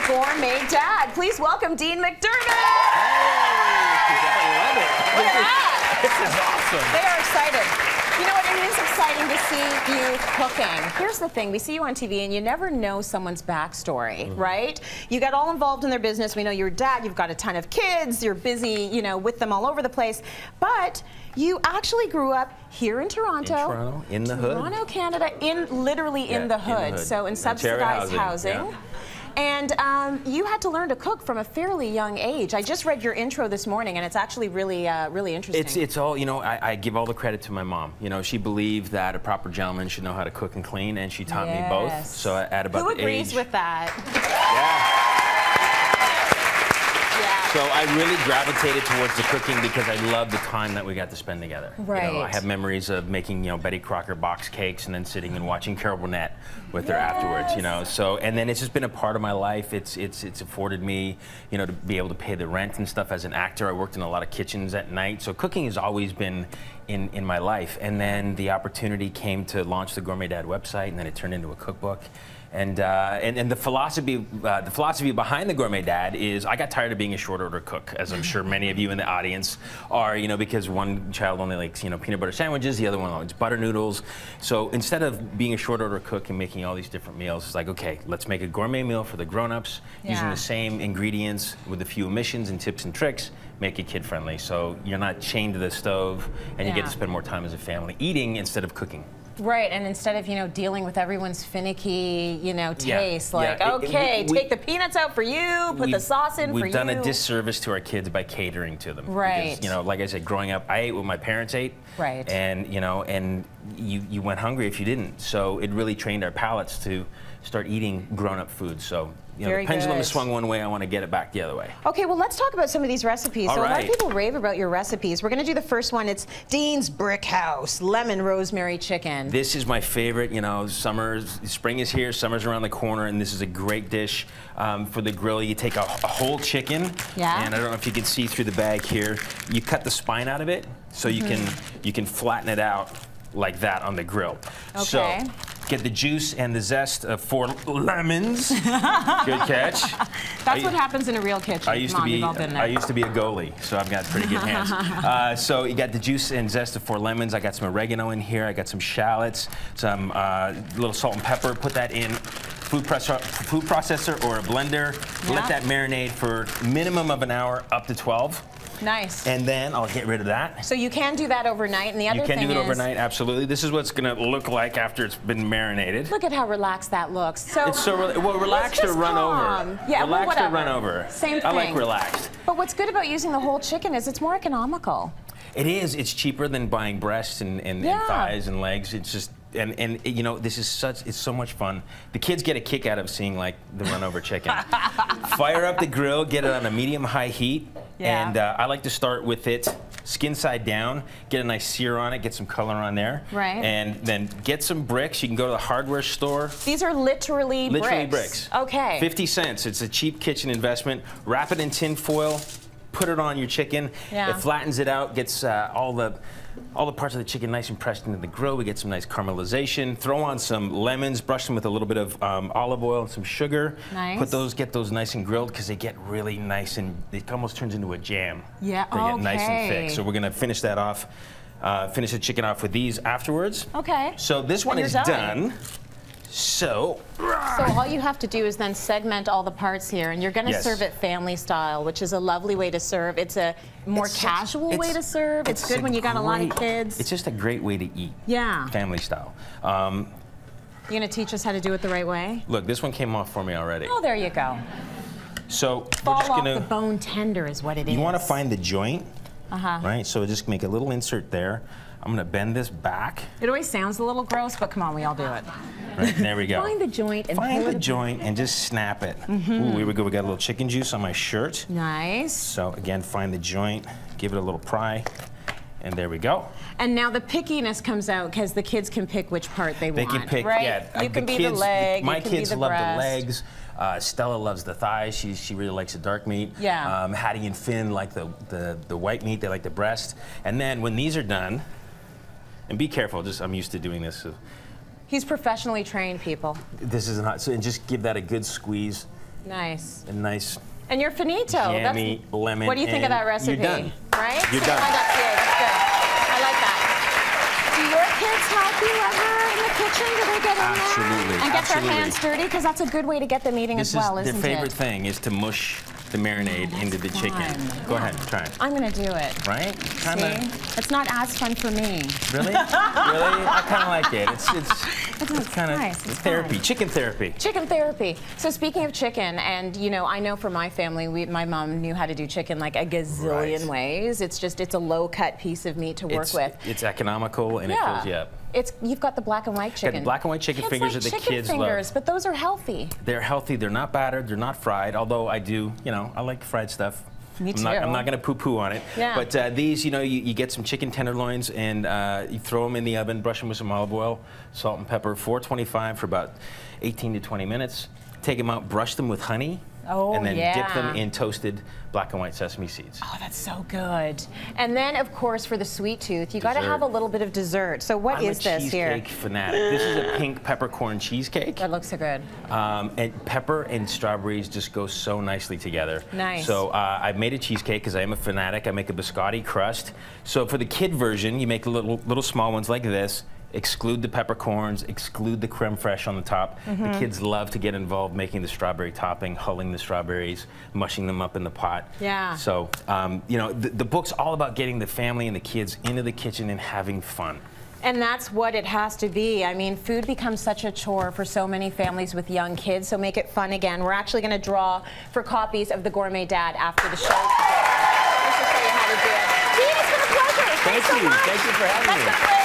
Gourmet Dad. Please welcome Dean McDermott. I love it. Look at that. This is awesome. They are excited. You know what, it is exciting to see you cooking. Here's the thing, we see you on TV and you never know someone's backstory, right? You got all involved in their business. We know you're a dad, you've got a ton of kids, you're busy, you know, with them all over the place. But you actually grew up here in Toronto. In Toronto, in the hood. Toronto, Canada, literally in the hood. So in subsidized housing. Yeah. And you had to learn to cook from a fairly young age. I just read your intro this morning, and it's actually really, really interesting. It's all, you know, I give all the credit to my mom. You know, she believed that a proper gentleman should know how to cook and clean, and she taught me both. So at about the age... Who agrees with that? Yeah. So I really gravitated towards the cooking because I love the time that we got to spend together. Right. You know, I have memories of making, you know, Betty Crocker box cakes and then sitting and watching Carol Burnett with her afterwards. You know, so and then it's just been a part of my life. It's afforded me, you know, to be able to pay the rent and stuff as an actor. I worked in a lot of kitchens at night, so cooking has always been in my life. And then the opportunity came to launch the Gourmet Dad website, and then it turned into a cookbook. And the philosophy behind the Gourmet Dad is I got tired of being a short order cook, as I'm sure many of you in the audience are, you know, because one child only likes, you know, peanut butter sandwiches, the other one likes butter noodles. So instead of being a short order cook and making all these different meals, it's like, okay, let's make a gourmet meal for the grown-ups using the same ingredients with a few omissions and tips and tricks, make it kid friendly. So you're not chained to the stove and you get to spend more time as a family eating instead of cooking. Right, and instead of, you know, dealing with everyone's finicky, you know, taste, like, okay, take the peanuts out for you, put the sauce in for you. We've done a disservice to our kids by catering to them. Right. Because, you know, like I said, growing up, I ate what my parents ate. Right. And, you know, and you went hungry if you didn't. So it really trained our palates to start eating grown-up food. So, you know, the pendulum has swung one way, I want to get it back the other way. Okay, well, let's talk about some of these recipes. So a lot of people rave about your recipes. We're going to do the first one. It's Dean's Brick House lemon rosemary chicken. This is my favorite. You know, spring is here, summer's around the corner, and this is a great dish for the grill. You take a whole chicken, and I don't know if you can see through the bag here. You cut the spine out of it, so you can flatten it out like that on the grill. Okay. So, get the juice and the zest of 4 lemons. Good catch. That's what happens in a real kitchen. I used to be a goalie, so I've got pretty good hands. So you got the juice and zest of 4 lemons. I got some oregano in here. I got some shallots, some little salt and pepper. Put that in food processor or a blender. Let that marinate for minimum of an hour, up to 12. Nice. And then I'll get rid of that. So you can do that overnight, and the other thing is... You can do it overnight, absolutely. This is what it's going to look like after it's been marinated. Look at how relaxed that looks. So it's so relaxed or run over. Yeah, relaxed or run over. Same thing. I like relaxed. But what's good about using the whole chicken is it's more economical. It is. It's cheaper than buying breasts and thighs and legs. It's just... And you know, this is it's so much fun. The kids get a kick out of seeing like the run over chicken. Fire up the grill, get it on a medium-high heat, and I like to start with it skin side down, get a nice sear on it, get some color on there, and then get some bricks. You can go to the hardware store. These are literally bricks. Okay. 50 cents. It's a cheap kitchen investment. Wrap it in tin foil. Put it on your chicken. It flattens it out, gets all the parts of the chicken nice and pressed into the grill. We get some nice caramelization. Throw on some lemons, brush them with a little bit of olive oil and some sugar. Nice. Get those nice and grilled because they get really nice and it almost turns into a jam. Yeah, they get nice and thick. So we're gonna finish that off, finish the chicken off with these afterwards. Okay. So this one is done. So all you have to do is then segment all the parts here, and you're going to serve it family style, which is a lovely way to serve. It's a more casual way to serve. It's good when you got a lot of kids. It's just a great way to eat. Yeah. Family style. You going to teach us how to do it the right way? Look, this one came off for me already. Oh, there you go. So fall off the bone tender is what it is. You want to find the joint, right? So just make a little insert there. I'm going to bend this back. It always sounds a little gross, but come on, we all do it. Right, there we go. Find the joint and find the joint and just snap it. Ooh, here we go. We got a little chicken juice on my shirt. Nice. So again, find the joint, give it a little pry, and there we go. And now the pickiness comes out because the kids can pick which part they want. They can pick, right? You can be the leg. My kids love the legs. Stella loves the thighs. She really likes the dark meat. Yeah. Hattie and Finn like the white meat. They like the breast. And then when these are done, and be careful. I'm used to doing this. So he's professionally trained, people. This is not. So and just give that a good squeeze. Nice. And nice. And you're finito. Jammy, lemon. What do you think of that recipe? You're done. Right? You're done. That's good. That's good. I like that. Do your kids help you ever in the kitchen? Do they get in Absolutely. there and get their hands dirty? Because that's a good way to get them eating as well, isn't it? Their favorite thing is to mush the marinade into the chicken. Go ahead, try it. I'm going to do it. Right? It's not as fun for me. Really? Really? I kind of like it. It's kind of nice. therapy, chicken therapy. Chicken therapy. So speaking of chicken, and you know, I know for my family, my mom knew how to do chicken like a gazillion ways. It's a low-cut piece of meat to work with. It's economical and it fills you up. You've got the black and white chicken. Got the black and white chicken fingers that the kids love. But those are healthy. They're healthy. They're not battered. They're not fried. Although I do, you know, I like fried stuff. Me too. I'm not going to poo-poo on it. Yeah. But these, you know, you get some chicken tenderloins and you throw them in the oven, brush them with some olive oil, salt and pepper, 425 for about 18 to 20 minutes. Take them out, brush them with honey. Oh, and then dip them in toasted black and white sesame seeds. Oh, that's so good. And then, of course, for the sweet tooth, you got to have a little bit of dessert. So what is this here? I'm a cheesecake fanatic. This is a pink peppercorn cheesecake. That looks so good. And pepper and strawberries just go so nicely together. Nice. So I've made a cheesecake because I am a fanatic. I make a biscotti crust. So for the kid version, you make little small ones like this. Exclude the peppercorns, exclude the creme fraiche on the top. The kids love to get involved making the strawberry topping, hulling the strawberries, mushing them up in the pot. Yeah. So, you know, the book's all about getting the family and the kids into the kitchen and having fun. And that's what it has to be. I mean, food becomes such a chore for so many families with young kids, so make it fun again. We're actually going to draw for copies of the Gourmet Dad after the show today. Just to show you how to do it. Dean, it's been a pleasure. Thank you. Thank you for having me.